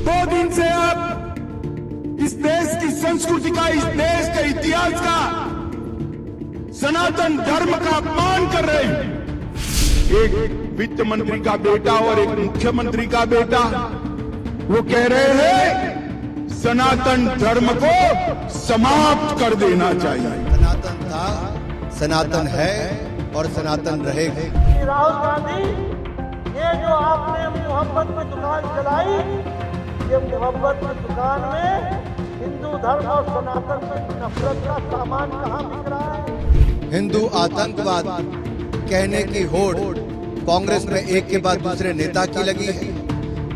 2 दिन से आप इस देश की संस्कृति का, इस देश के इतिहास का, सनातन धर्म का अपमान कर रहे हैं। एक वित्त मंत्री का बेटा और एक मुख्यमंत्री का बेटा वो कह रहे हैं सनातन धर्म को समाप्त कर देना चाहिए। सनातन था, सनातन है और सनातन रहेगा। राहुल गांधी, ये जो आपने मोहब्बत की दुकान चलाई, ये मोहब्बत की दुकान में हिंदू धर्म और सनातन की नफरत का सामान कहाँ बिक रहा है? हिंदू आतंकवाद कहने की होड़ कांग्रेस में एक के बाद दूसरे नेता की लगी है।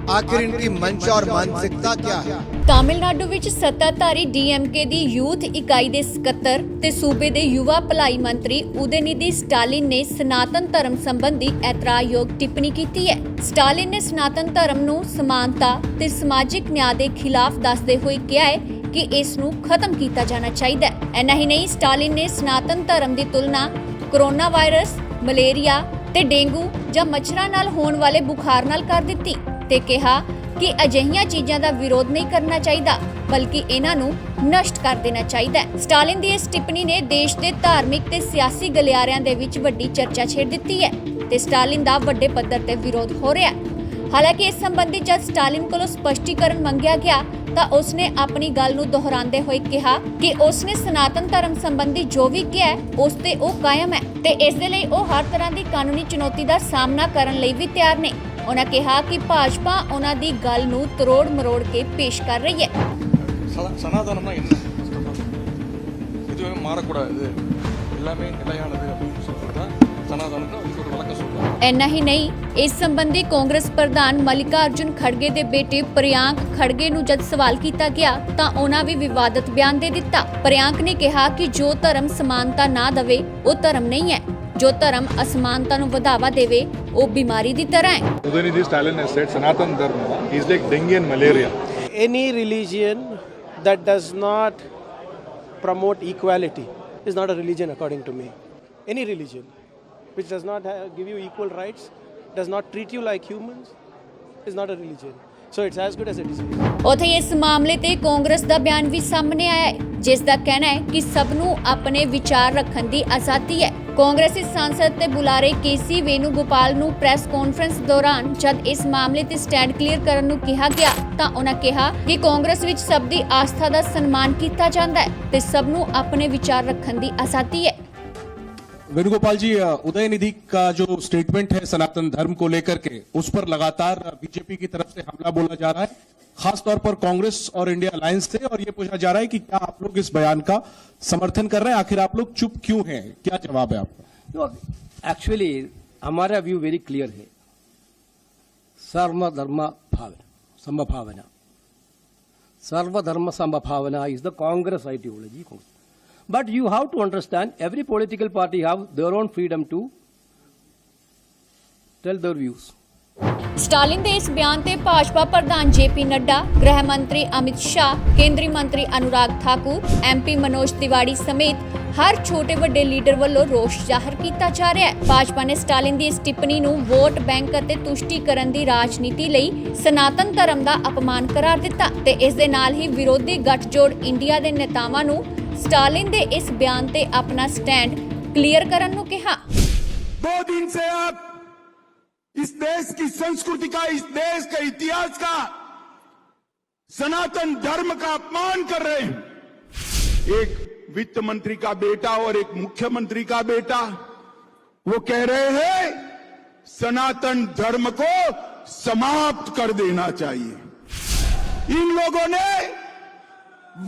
आखिर इनकी मंशा और मानसिकता क्या है? ਤਾਮਿਲਨਾਡੂ ਵਿੱਚ ਸੱਤਾਧਾਰੀ ਡੀਐਮਕੇ ਦੀ ਯੂਥ ਇਕਾਈ ਦੇ ਸਕੱਤਰ ਤੇ ਸੂਬੇ ਦੇ ਯੁਵਾ ਭਲਾਈ ਮੰਤਰੀ ਉਦੈਨਿਧੀ ਸਟਾਲਿਨ ਨੇ ਸਨਾਤਨ ਧਰਮ ਸੰਬੰਧੀ ਐਤਰਾਜ਼ਯੋਗ ਟਿੱਪਣੀ ਕੀਤੀ ਹੈ। ਸਟਾਲਿਨ ਨੇ ਸਨਾਤਨ ਧਰਮ ਨੂੰ ਸਮਾਨਤਾ ਤੇ ਸਮਾਜਿਕ ਨਿਆਂ ਦੇ ਖਿਲਾਫ ਦੱਸਦੇ ਹੋਏ ਕਿਹਾ ਹੈ ਕਿ ਇਸ ਨੂੰ ਖਤਮ ਕੀਤਾ ਜਾਣਾ ਚਾਹੀਦਾ ਹੈ। ਇੰਨਾ ਹੀ ਨਹੀਂ, ਸਟਾਲਿਨ ਨੇ ਸਨਾਤਨ ਧਰਮ ਦੀ ਤੁਲਨਾ ਕੋਰੋਨਾ ਵਾਇਰਸ, ਮਲੇਰੀਆ ਤੇ ਡੇਂਗੂ ਜਾਂ ਮੱਛਰਾਂ ਨਾਲ ਹੋਣ ਵਾਲੇ ਬੁਖਾਰ ਨਾਲ ਕਰ ਦਿੱਤੀ ਤੇ ਕਿਹਾ ਕਿ ਅਜਿਹੀਆਂ ਚੀਜ਼ਾਂ ਦਾ ਵਿਰੋਧ ਨਹੀਂ ਕਰਨਾ ਚਾਹੀਦਾ, ਬਲਕਿ ਇਹਨਾਂ ਨੂੰ ਨਸ਼ਟ ਕਰ ਦੇਣਾ ਚਾਹੀਦਾ ਹੈ। ਸਟਾਲਿਨ ਦੀ ਇਸ ਟਿੱਪਣੀ ਨੇ ਦੇਸ਼ ਦੇ ਧਾਰਮਿਕ ਤੇ ਸਿਆਸੀ ਗਲਿਆਰਿਆਂ ਦੇ ਵਿੱਚ ਵੱਡੀ ਚਰਚਾ ਛੇੜ ਦਿੱਤੀ ਹੈ ਤੇ ਸਟਾਲਿਨ ਦਾ ਵੱਡੇ ਪੱਧਰ ਤੇ ਵਿਰੋਧ ਹੋ ਰਿਹਾ ਹੈ। ਹਾਲਾਂਕਿ ਇਸ ਸੰਬੰਧੀ ਜਦ ਸਟਾਲਿਨ ਕੋਲੋਂ ਸਪਸ਼ਟੀਕਰਨ ਮੰਗਿਆ ਗਿਆ ਤਾਂ ਉਸਨੇ ਆਪਣੀ ਗੱਲ ਨੂੰ ਦੁਹਰਾਉਂਦੇ ਹੋਏ ਕਿਹਾ ਕਿ ਉਸਨੇ ਸਨਾਤਨ ਧਰਮ ਸੰਬੰਧੀ ਜੋ ਵੀ ਕਿਹਾ ਹੈ ਉਸ ਤੇ ਉਹ ਕਾਇਮ ਹੈ ਤੇ ਇਸ ਦੇ ਲਈ ਉਹ ਹਰ ਤਰ੍ਹਾਂ ਦੀ ਕਾਨੂੰਨੀ ਚੁਣੌਤੀ ਦਾ ਸਾਹਮਣਾ ਕਰਨ ਲਈ ਵੀ ਤਿਆਰ ਨੇ। ਉਹਨਾਂ ਕਿਹਾ ਕਿ ਭਾਜਪਾ ਉਹਨਾਂ ਦੀ ਗੱਲ ਨੂੰ ਤਰੋੜ ਮਰੋੜ ਕੇ ਪੇਸ਼ ਕਰ ਰਹੀ ਹੈ। சனாதனம்னா என்ன? இதுவே மாறக்கூடாது, எல்லாமே நிலையானது அப்படின்னு சொல்றதா சனாதனம்னா அதுக்கு ஒரு விளக்கம் சொல்றாங்க। ਇੰਨਾ ਹੀ ਨਹੀਂ, ਇਸ ਸੰਬੰਧੀ ਕਾਂਗਰਸ ਪ੍ਰਧਾਨ ਮਲਿਕਾ ਅਰਜੁਨ ਖੜਗੇ ਦੇ ਬੇਟੇ ਪ੍ਰਿಯಾಂਕ ਖੜਗੇ ਨੂੰ ਜਦ ਸਵਾਲ ਕੀਤਾ ਗਿਆ ਤਾਂ ਉਹਨਾਂ ਵੀ ਵਿਵਾਦਤ ਬਿਆਨ ਦੇ ਦਿੱਤਾ। ਪ੍ਰਿಯಾಂਕ ਨੇ ਕਿਹਾ ਕਿ ਜੋ ਧਰਮ ਸਮਾਨਤਾ ਨਾ ਦੇਵੇ ਉਹ ਧਰਮ ਨਹੀਂ ਹੈ, जो धर्म असमानता ਨੂੰ ਵਧਾਵਾ ਦੇਵੇ ਉਹ ਬਿਮਾਰੀ ਦੀ ਤਰ੍ਹਾਂ ਹੈ। Udayanidhi Stalin has said Sanatan Dharma is like dengue and malaria. Any religion that does not promote equality is not a religion according to me. Any religion which does not give you equal rights, does not treat you like humans, is not a religion. So it's as good as it is. ਉੱਥੇ ਇਸ ਮਾਮਲੇ ਤੇ ਕਾਂਗਰਸ ਦਾ ਬਿਆਨ ਵੀ ਸਾਹਮਣੇ ਆਇਆ ਹੈ, ਜਿਸ ਦਾ ਕਹਿਣਾ ਹੈ ਕਿ ਸਭ ਨੂੰ ਆਪਣੇ ਵਿਚਾਰ ਰੱਖਣ ਦੀ ਆਜ਼ਾਦੀ ਹੈ। ਕਾਂਗਰਸੀ ਸਾਂਸਦ ਤੇ ਬੁਲਾਰੇ ਕੇਸੀ ਵੇਣੂਗੋਪਾਲ ਨੂੰ ਪ੍ਰੈਸ ਕਾਨਫਰੰਸ ਦੌਰਾਨ ਜਦ ਇਸ ਮਾਮਲੇ ਤੇ ਸਟੈਂਡ ਕਲੀਅਰ ਕਰਨ ਨੂੰ ਕਿਹਾ ਗਿਆ ਤਾਂ ਉਹਨਾਂ ਕਿਹਾ ਕਿ ਕਾਂਗਰਸ ਵਿੱਚ ਸਭ ਦੀ ਆਸਥਾ ਦਾ ਸਨਮਾਨ ਕੀਤਾ ਜਾਂਦਾ ਹੈ ਤੇ ਸਭ ਨੂੰ ਆਪਣੇ ਵਿਚਾਰ ਰੱਖਣ ਦੀ ਆਜ਼ਾਦੀ ਹੈ। वेणुगोपाल जी, उदयनिधि का जो स्टेटमेंट है सनातन धर्म को लेकर के, उस पर लगातार बीजेपी की तरफ से हमला बोला जा रहा है, खासतौर पर कांग्रेस और इंडिया अलायंस से, और ये पूछा जा रहा है कि क्या आप लोग इस बयान का समर्थन कर रहे हैं? आखिर आप लोग चुप क्यों हैं? क्या जवाब है आपका? एक्चुअली हमारा व्यू वेरी क्लियर है। सर्वधर्म समभावना, सर्वधर्म समभावना is the Congress ideology. But you have to understand, every political party have their own freedom to tell their views. Stalin ਦੇ ਇਸ ਬਿਆਨ ਤੇ ਭਾਜਪਾ ਪ੍ਰਧਾਨ ਜੇਪੀ ਨੱਡਾ, ਗ੍ਰਹਿ ਮੰਤਰੀ ਅਮਿਤ ਸ਼ਾਹ, ਕੇਂਦਰੀ ਮੰਤਰੀ ਅਨੁਰਾਗ ਠਾਕੁਰ, ਐਮਪੀ ਮਨੋਜ ਤਿਵਾੜੀ ਸਮੇਤ ਹਰ ਛੋਟੇ ਵੱਡੇ ਲੀਡਰ ਵੱਲੋਂ ਰੋਸ ਜ਼ਾਹਰ ਕੀਤਾ ਜਾ ਰਿਹਾ ਹੈ। ਭਾਜਪਾ ਨੇ ਸਟਾਲਿਨ ਦੀ ਇਸ ਟਿੱਪਣੀ ਨੂੰ ਵੋਟ ਬੈਂਕ ਅਤੇ ਤੁਸ਼ਟੀਕਰਨ ਦੀ ਰਾਜਨੀਤੀ ਲਈ ਸਨਾਤਨ ਧਰਮ ਦਾ ਅਪਮਾਨ ਕਰਾਰ ਦਿੱਤਾ ਤੇ ਇਸ ਦੇ ਨਾਲ ਹੀ ਵਿਰੋਧੀ ਗੱਠਜੋੜ ਇੰਡੀਆ ਦੇ ਨੇਤਾਵਾਂ ਨੂੰ स्टालिन ਦੇ ਇਸ ਬਿਆਨ ਤੇ ਆਪਣਾ ਸਟੈਂਡ ਕਲੀਅਰ ਕਰਨ ਨੂੰ ਕਿਹਾ। 2 दिन से आप इस देश की संस्कृति का, इस देश के इतिहास का, सनातन धर्म का अपमान कर रहे हैं। एक वित्त मंत्री का बेटा और एक मुख्यमंत्री का बेटा वो कह रहे हैं सनातन धर्म को समाप्त कर देना चाहिए। इन लोगों ने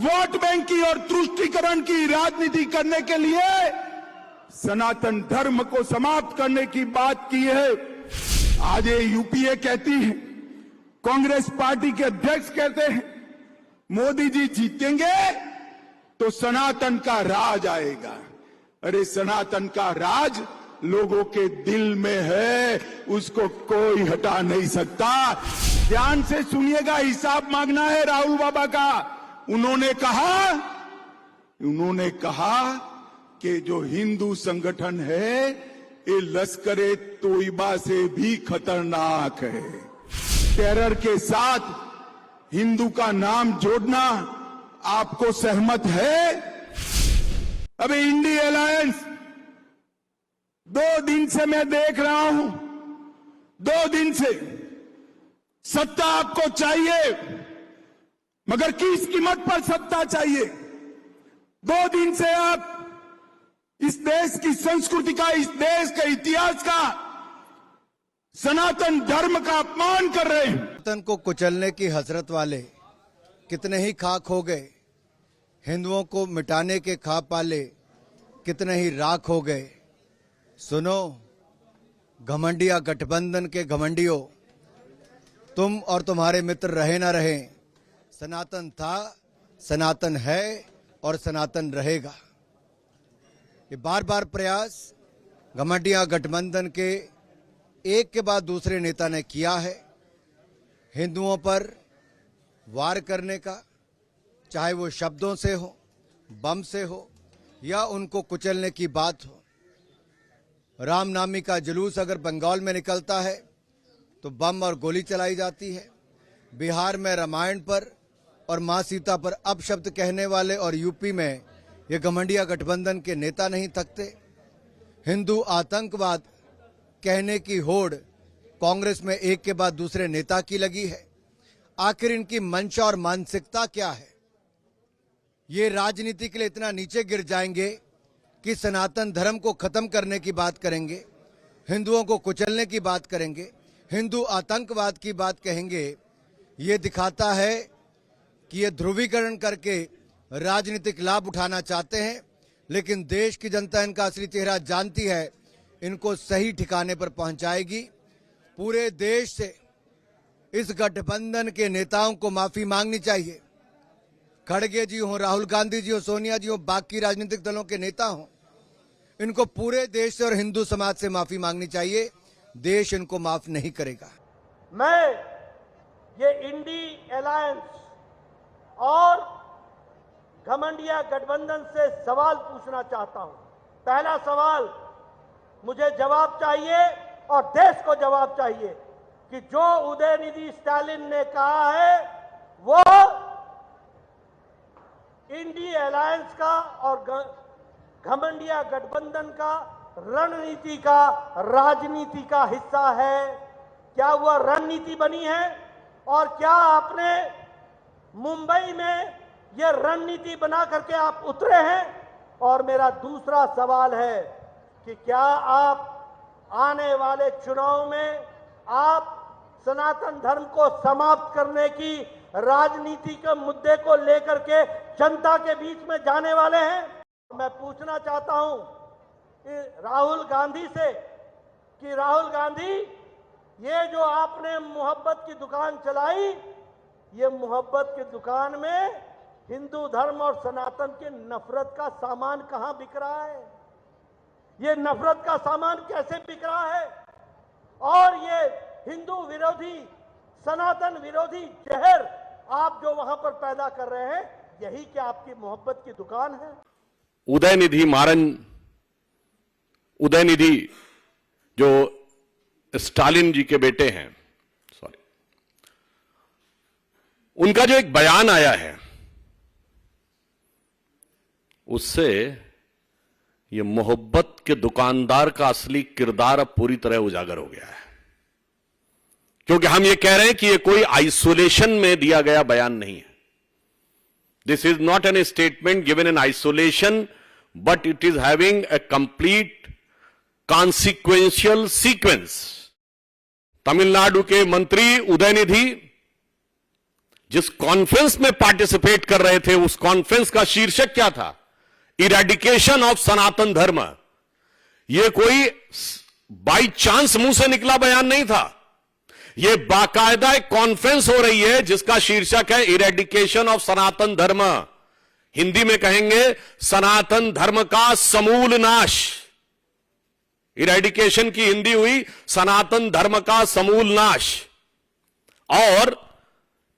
वोट बैंक की और तुष्टीकरण की राजनीति करने के लिए सनातन धर्म को समाप्त करने की बात की है। आज ये यूपीए कहती है, कांग्रेस पार्टी के अध्यक्ष कहते हैं मोदी जी जीतेंगे तो सनातन का राज आएगा। अरे सनातन का राज लोगों के दिल में है, उसको कोई हटा नहीं सकता। ध्यान से सुनिएगा, हिसाब मांगना है राहुल बाबा का। उन्होंने कहा कि जो हिंदू संगठन है ये लश्कर ए तोयबा से भी खतरनाक है। टेरर के साथ हिंदू का नाम जोड़ना आपको सहमत है? अभी इंडी अलायंस 2 दिन से मैं देख रहा हूं, 2 दिन से सत्ता आपको चाहिए, मगर किस कीमत पर सत्ता चाहिए? 2 दिन से आप इस देश की संस्कृति का, इस देश के इतिहास का, सनातन धर्म का अपमान कर रहे हैं। सनातन को कुचलने की हसरत वाले कितने ही खाक हो गए, हिंदुओं को मिटाने के ख्वाब पाले कितने ही राख हो गए। सुनो घमंडिया गठबंधन के घमंडियों, तुम और तुम्हारे मित्र रहे ना रहे, सनातन था, सनातन है और सनातन रहेगा। ये बार बार प्रयास घमंडिया गठबंधन के एक के बाद दूसरे नेता ने किया है हिंदुओं पर वार करने का, चाहे वो शब्दों से हो, बम से हो या उनको कुचलने की बात हो। रामनामी का जुलूस अगर बंगाल में निकलता है तो बम और गोली चलाई जाती है। बिहार में रामायण पर और मां सीता पर अपशब्द कहने वाले और यूपी में ये घमंडिया गठबंधन के नेता नहीं थकते। हिंदू आतंकवाद कहने की होड़ कांग्रेस में एक के बाद दूसरे नेता की लगी है। आखिर इनकी मंशा और मानसिकता क्या है? ये राजनीति के लिए इतना नीचे गिर जाएंगे कि सनातन धर्म को खत्म करने की बात करेंगे, हिंदुओं को कुचलने की बात करेंगे, हिंदू आतंकवाद की बात कहेंगे। ये दिखाता है कि ये ध्रुवीकरण करके राजनीतिक लाभ उठाना चाहते हैं, लेकिन देश की जनता इनका असली चेहरा जानती है, इनको सही ठिकाने पर पहुंचाएगी। पूरे देश से इस गठबंधन के नेताओं को माफी मांगनी चाहिए। खड़गे जी हो, राहुल गांधी जी हो, सोनिया जी हो, बाकी राजनीतिक दलों के नेता हो, इनको पूरे देश से और हिंदू समाज से माफी मांगनी चाहिए। देश इनको माफ नहीं करेगा। मैं ये इंडी अलायंस और घमंडिया गठबंधन से सवाल पूछना चाहता हूं। पहला सवाल, मुझे जवाब चाहिए और देश को जवाब चाहिए कि जो उदयनिधि स्टालिन ने कहा है वो इंडी अलायंस का और घमंडिया गठबंधन का रणनीति का, राजनीति का हिस्सा है। क्या वह रणनीति बनी है और क्या आपने मुंबई में यह रणनीति बना करके आप उतरे हैं? और मेरा दूसरा सवाल है कि क्या आप आने वाले चुनाव में आप सनातन धर्म को समाप्त करने की राजनीति के मुद्दे को लेकर के जनता के बीच में जाने वाले हैं? मैं पूछना चाहता हूं राहुल गांधी से कि राहुल गांधी, ये जो आपने मोहब्बत की दुकान चलाई, ये मोहब्बत की दुकान में हिंदू धर्म और सनातन के नफरत का सामान कहां बिक रहा है? ये नफरत का सामान कैसे बिक रहा है? और ये हिंदू विरोधी, सनातन विरोधी जहर आप जो वहां पर पैदा कर रहे हैं, यही क्या आपकी मोहब्बत की दुकान है? उदयनिधि मारन, उदयनिधि जो स्टालिन जी के बेटे हैं, सॉरी, उनका जो एक बयान आया है उससे ये मोहब्बत के दुकानदार का असली किरदार अब पूरी तरह उजागर हो गया है। क्योंकि हम ये कह रहे हैं कि ये कोई आइसोलेशन में दिया गया बयान नहीं है। This is not an statement given in isolation, but it is having a complete consequential sequence. Tamil Nadu के मंत्री उदयनिधि जिस कॉन्फ्रेंस में पार्टिसिपेट कर रहे थे, उस कॉन्फ्रेंस का शीर्षक क्या था? इरेडिकेशन ऑफ सनातन धर्म। यह कोई बाई चांस मुंह से निकला बयान नहीं था, यह बाकायदा एक कॉन्फ्रेंस हो रही है जिसका शीर्षक है इरेडिकेशन ऑफ सनातन धर्म। हिंदी में कहेंगे सनातन धर्म का समूल नाश। इरेडिकेशन की हिंदी हुई सनातन धर्म का समूल नाश। और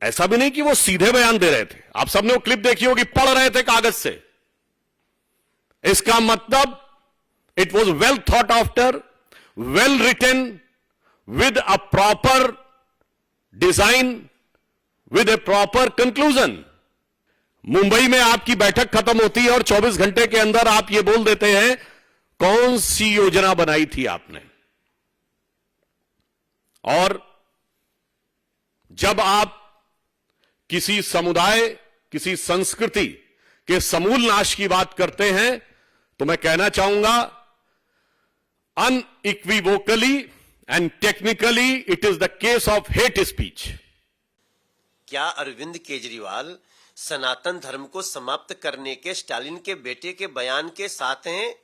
ऐसा भी नहीं कि वो सीधे बयान दे रहे थे, आप सबने वो क्लिप देखी होगी, पढ़ रहे थे कागज से। इसका मतलब it was well thought after, well written, with a proper design, with a proper conclusion. Mumbai में आपकी बैठक खत्म होती है और 24 घंटे के अंदर आप ये बोल देते हैं कौन सी योजना बनाई थी आपने। और जब आप किसी समुदाय, किसी संस्कृति के समूल नाश की बात करते हैं तो मैं कहना चाहूंगा unequivocally and technically it is the case of hate speech. क्या अरविंद केजरीवाल सनातन धर्म को समाप्त करने के स्टालिन के बेटे के बयान के साथ हैं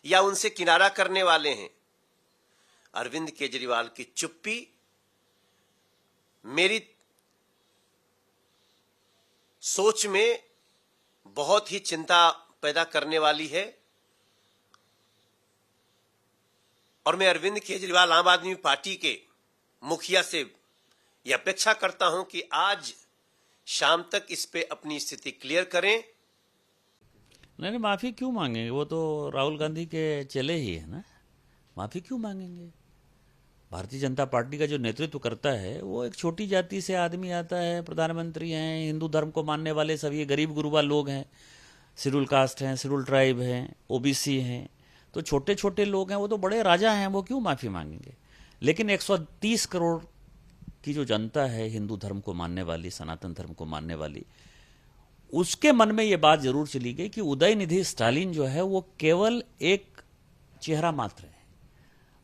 या उनसे किनारा करने वाले हैं? अरविंद केजरीवाल की चुप्पी मेरी सोच में बहुत ही चिंता पैदा करने वाली है और मैं अरविंद केजरीवाल आम आदमी पार्टी के मुखिया से यह अपेक्षा करता हूं कि आज शाम तक इस पे अपनी स्थिति क्लियर करें। नहीं, माफी क्यों मांगेंगे? वो तो राहुल गांधी के चले ही है ना, माफी क्यों मांगेंगे? भारतीय जनता पार्टी का जो नेतृत्व करता है वो एक छोटी जाति से आदमी आता है, प्रधानमंत्री हैं, हिंदू धर्म को मानने वाले सभी गरीब गुरुबा लोग हैं, शेड्यूल कास्ट हैं, शेड्यूल ट्राइब हैं, ओबीसी हैं, तो छोटे छोटे लोग हैं, वो तो बड़े राजा हैं, वो क्यों माफी मांगेंगे? लेकिन 130 करोड़ की जो जनता है हिंदू धर्म को मानने वाली, सनातन धर्म को मानने वाली, उसके मन में ये बात जरूर चली गई कि उदयनिधि स्टालिन जो है वो केवल एक चेहरा मात्र है।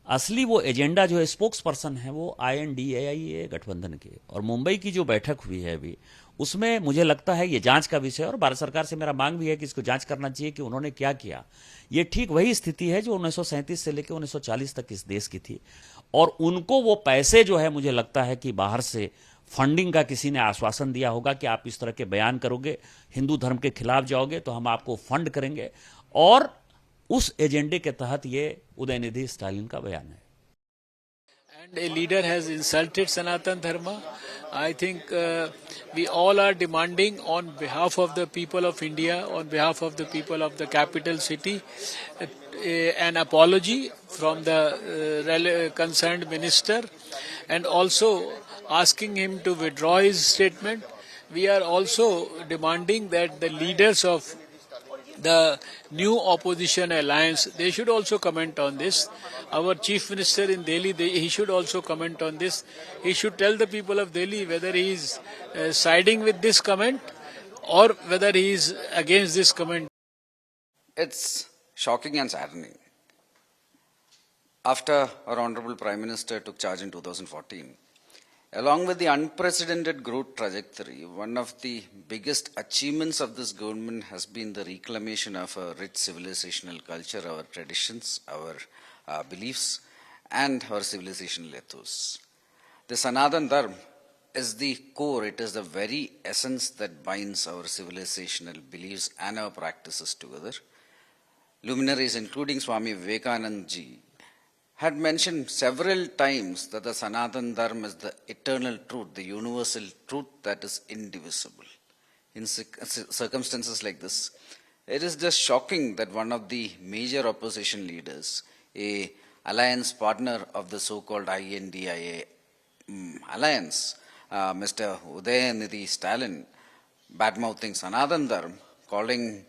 असली वो एजेंडा जो है, स्पोक्स पर्सन है वो INDAA गठबंधन के। और मुंबई की जो बैठक हुई है अभी, उसमें मुझे लगता है ये जांच का विषय, और भारत सरकार से मेरा मांग भी है कि इसको जांच करना चाहिए कि उन्होंने क्या किया। ये ठीक वही स्थिति है जो 1937 से लेकर 1940 तक इस देश की थी, और उनको वो पैसे जो है मुझे लगता है कि बाहर से फंडिंग का किसी ने आश्वासन दिया होगा कि आप इस तरह के बयान करोगे, हिंदू धर्म के खिलाफ जाओगे तो हम आपको फंड करेंगे, और उस एजेंडे के तहत ये उदयनिधि स्टालिन का बयान है। And a leader has insulted Sanatan Dharma. I think we all are demanding on behalf of the people of India, on behalf of the people of the capital city, an apology from the concerned minister, and also asking him to withdraw his statement. We are also demanding that the leaders of the new opposition alliance, they should also comment on this. Our chief minister in Delhi, he should also comment on this. He should tell the people of Delhi whether he is siding with this comment or whether he is against this comment. It's shocking and saddening. After our Honorable Prime Minister took charge in 2014, along with the unprecedented growth trajectory, one of the biggest achievements of this government has been the reclamation of a rich civilizational culture, our traditions, our beliefs, and our civilizational ethos. The Sanatan Dharma is the core, it is the very essence that binds our civilizational beliefs and our practices together. Luminaries, including Swami Vivekananda ji, had mentioned several times that the Sanatan Dharma is the eternal truth, the universal truth that is indivisible. In circumstances like this, it is just shocking that one of the major opposition leaders, a alliance partner of the so-called INDIA alliance, Mr. Udayanidhi Stalin, bad-mouthing Sanatan Dharma,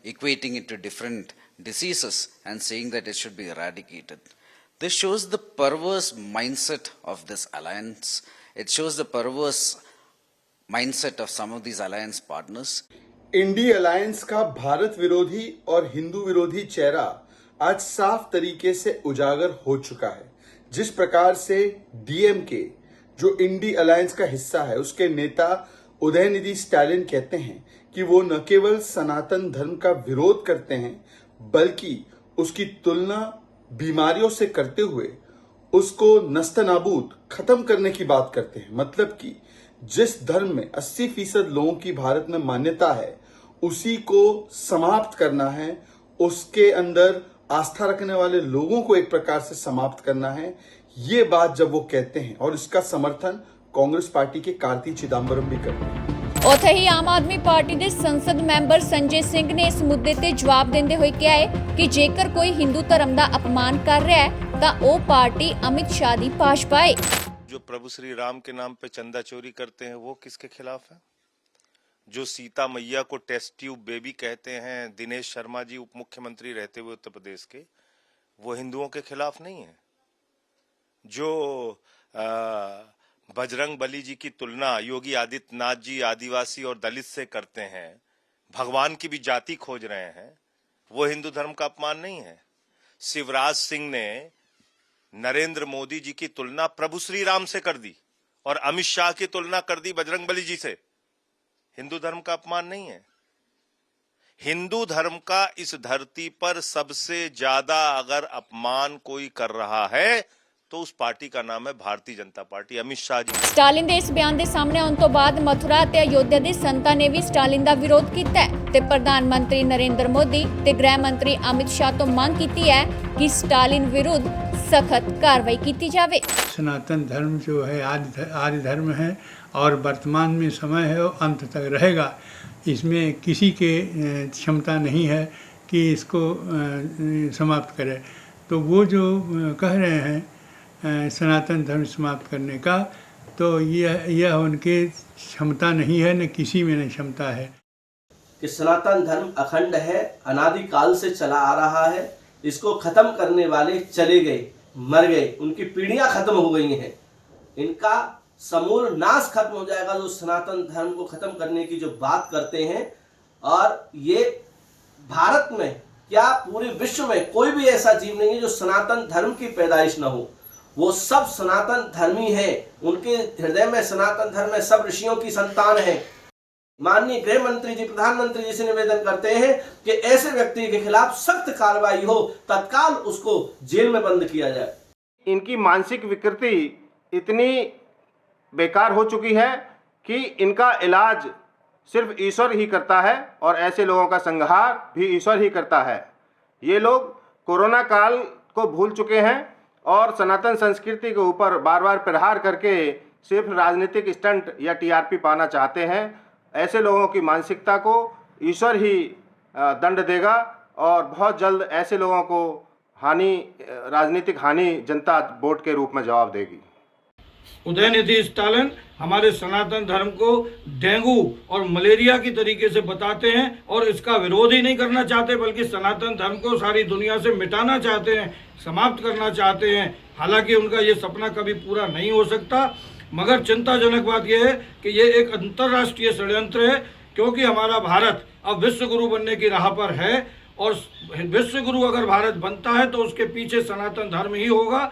equating it to different diseases and saying that it should be eradicated. This shows the perverse mindset of this alliance. It shows the perverse mindset of some of these alliance partners. INDI alliance का भारत विरोधी और हिंदू विरोधी चेहरा आज साफ तरीके से उजागर हो चुका है। जिस प्रकार से डीएमके, जो इंडी अलायंस का हिस्सा है, उसके नेता उदयनिधि स्टालिन कहते हैं कि वो न केवल सनातन धर्म का विरोध करते हैं, बल्कि उसकी तुलना बीमारियों से करते हुए उसको नस्तनाबूद खत्म करने की बात करते हैं। मतलब कि जिस धर्म में 80% लोगों की भारत में मान्यता है, उसी को समाप्त करना है, उसके अंदर आस्था रखने वाले लोगों को एक प्रकार से समाप्त करना है। ये बात जब वो कहते हैं, और इसका समर्थन कांग्रेस पार्टी के कार्ति चिदंबरम भी करते हैं। ਉੱਥੇ ਹੀ ਆਮ ਆਦਮੀ ਪਾਰਟੀ ਦੇ ਸੰਸਦ ਮੈਂਬਰ ਸੰਜੇ ਸਿੰਘ ਨੇ ਇਸ ਮੁੱਦੇ ਤੇ ਜਵਾਬ ਦਿੰਦੇ ਹੋਏ ਕਿਹਾ ਹੈ ਕਿ ਜੇਕਰ ਕੋਈ ਹਿੰਦੂ ਧਰਮ ਦਾ ਅਪਮਾਨ ਕਰ ਰਿਹਾ ਹੈ ਤਾਂ ਉਹ ਪਾਰਟੀ ਅਮਿਤ ਸ਼ਾਹ ਦੀ ਪਾਸ਼ ਪਾਏ। जो प्रभु श्री राम के नाम पे चंदा चोरी करते हैं वो किसके खिलाफ है? जो सीता मैया को टेस्ट ट्यूब बेबी कहते हैं दिनेश शर्मा जी उप मुख्यमंत्री रहते हुए उत्तर प्रदेश के, वो हिंदुओं के खिलाफ नहीं है। जो बजरंग बली जी की तुलना योगी आदित्यनाथ जी आदिवासी और दलित से करते हैं, भगवान की भी जाति खोज रहे हैं, वो हिंदू धर्म का अपमान नहीं है। शिवराज सिंह ने नरेंद्र मोदी जी की तुलना प्रभु श्री राम से कर दी और अमित शाह की तुलना कर दी बजरंग बली जी से, हिंदू धर्म का अपमान नहीं है। हिंदू धर्म का इस धरती पर सबसे ज्यादा अगर अपमान कोई कर रहा है तो उस पार्टी का नाम है भारतीय जनता पार्टी, अमित शाह जी। ਸਟਾਲਿਨ ਦੇ ਇਸ ਬਿਆਨ ਦੇ ਸਾਹਮਣੇ ਆਉਣ ਤੋਂ ਬਾਅਦ ਮਥੁਰਾ ਤੇ ਅਯੋਧਿਆ ਦੇ ਸੰਤਾਂ ਨੇ ਵੀ ਸਟਾਲਿਨ ਦਾ ਵਿਰੋਧ ਕੀਤਾ ਹੈ ਤੇ ਪ੍ਰਧਾਨ ਮੰਤਰੀ ਨਰਿੰਦਰ ਮੋਦੀ ਤੇ ਗ੍ਰਹਿ ਮੰਤਰੀ ਅਮਿਤ ਸ਼ਾਹ ਤੋਂ ਮੰਗ ਕੀਤੀ ਹੈ ਕਿ ਸਟਾਲਿਨ ਵਿਰੁੱਧ सख्त कार्रवाई की जावे। सनातन धर्म जो है आदि धर्म है और वर्तमान में समय है और अंत तक रहेगा। इसमें किसी के क्षमता नहीं है कि इसको समाप्त करे। तो वो जो कह रहे हैं सनातन धर्म समाप्त करने का, तो यह उनके क्षमता नहीं है, न किसी में न क्षमता है। कि सनातन धर्म अखंड है, अनादिकाल से चला आ रहा है। इसको खत्म करने वाले चले गए, मर गए, उनकी पीढ़ियां खत्म हो गई हैं। इनका समूल नाश खत्म हो जाएगा जो सनातन धर्म को खत्म करने की जो बात करते हैं। और ये भारत में क्या पूरे विश्व में कोई भी ऐसा जीव नहीं है जो सनातन धर्म की पैदाइश न हो। वो सब सनातन धर्मी है, उनके हृदय में सनातन धर्म है, सब ऋषियों की संतान है। माननीय गृह मंत्री जी प्रधानमंत्री जी से निवेदन करते हैं कि ऐसे व्यक्ति के खिलाफ सख्त कार्रवाई हो, तत्काल उसको जेल में बंद किया जाए। इनकी मानसिक विकृति इतनी बेकार हो चुकी है कि इनका इलाज सिर्फ ईश्वर ही करता है और ऐसे लोगों का संहार भी ईश्वर ही करता है। ये लोग कोरोना काल को भूल चुके हैं और सनातन संस्कृति के ऊपर बार बार प्रहार करके सिर्फ राजनीतिक स्टंट या टीआरपी पाना चाहते हैं। ऐसे लोगों की मानसिकता को ईश्वर ही दंड देगा और बहुत जल्द ऐसे लोगों को राजनीतिक हानि जनता वोट के रूप में जवाब देगी। उदयनिधि स्टालिन हमारे सनातन धर्म को डेंगू और मलेरिया की तरीके से बताते हैं और इसका विरोध ही नहीं करना चाहते, बल्कि सनातन धर्म को सारी दुनिया से मिटाना चाहते हैं, समाप्त करना चाहते हैं। हालांकि उनका ये सपना कभी पूरा नहीं हो सकता। मगर चिंताजनक बात यह है कि ये एक अंतर्राष्ट्रीय षड्यंत्र है, क्योंकि हमारा भारत अब विश्व गुरु बनने की राह पर है और विश्व गुरु अगर भारत बनता है तो उसके पीछे सनातन धर्म ही होगा।